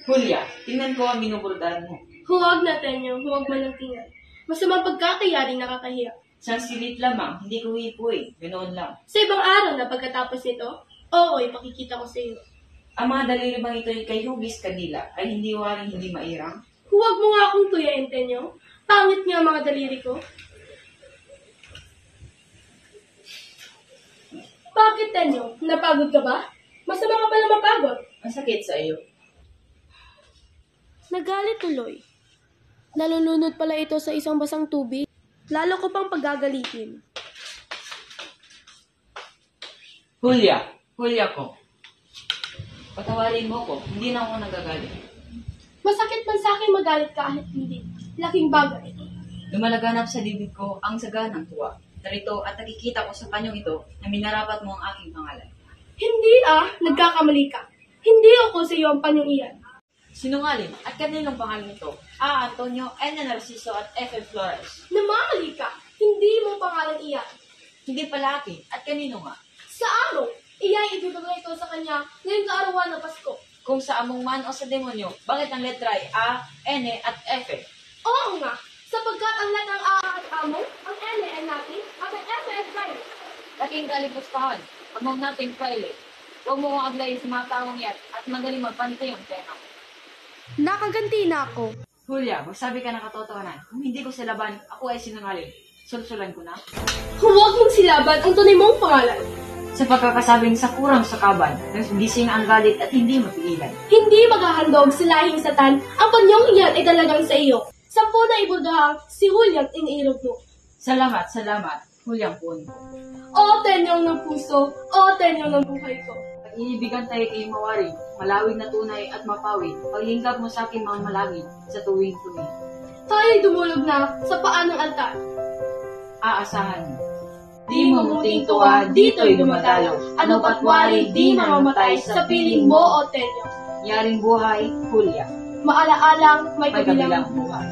Julia, tingnan ko ang minuburdahan mo. Huwag na, Tenyo. Huwag man lang tingnan. Masamang pagkakayaring nakakahiya. Sansilit lamang, hindi ko hipoy. Ganoon lang. Sa ibang araw na pagkatapos nito, oo, ipakikita ko sa iyo. Ang mga daliri bang ito'y kay hugis kanila ay hindi waring hindi mairang? Huwag mo nga akong tuyain, Tenyo. Pangit nga ang mga daliri ko. Bakit, Tenyo? Napagod ka ba? Masama ka pala mapagod. Ang sakit sa iyo. Nagalit tuloy. Nalulunod pala ito sa isang basang tubig. Lalo ko pang paggagalitin. Julia ko. Patawarin mo ko, hindi na ako nagagalit. Masakit man sa akin magalit kahit hindi. Laking bagay ito. Lumalaganap sa bibig ko ang saganang tuwa. Narito at nakikita ko sa panyong ito na minarapat mo ang aking pangalan. Hindi nagkakamali ka. Hindi ako sa iyo ang panyong iyan. Sinungaling at kaninong pangalan ito? A. Antonio, N. Narciso at F. Flores. Namamali ka. Hindi mo pangalan iyan. Hindi pala akin at kanino nga? Sa amo, iyay ibibigay ito sa kanya ngayong kaarawan ng Pasko. Kung sa among man o sa demonyo, bakit ang letra ay A, N at F? Oo nga, sapagkat ang lahat ng A at amo, ang N ay natin, at ang F ay tayo. Laking kalipustahan, among nating pwede. Huwag mo kong aglayin sa mga taong yan at magaling magpantay ang pena. Nakaganti na ako. Julia, magsabi ka ng katotohanan. Kung hindi ko silaban, ako ay sinungaling. Sulsulan ko na. Huwag mong silaban ang tunay mong pangalan. Sa pagkakasabing sa kurang sa kaban, nang gising ang galit at hindi mapigilan. Hindi maghahandog sa lahing satan, ang panyong iyan ay talagang sa iyo. 10 na ibudahang si Julian iniirog mo. Salamat, Juliang Pun. O Tenyong ng puso, o Tenyong ng buhay ko. Pag-iibigan tayo kay mawari, malawig na tunay at mapawid. Paghingkap mo sa akin mga malangit sa tuwing tumi. Tayo'y dumulog na sa paan ng altar. Aasahan mo. Di mo muting tuwa, dito'y dumadalo. Ano patwari, di mamamatay sa piling mo, o Tenyo. Yaring buhay, Julia. Maalaalang may May kabilang kabilang buhay.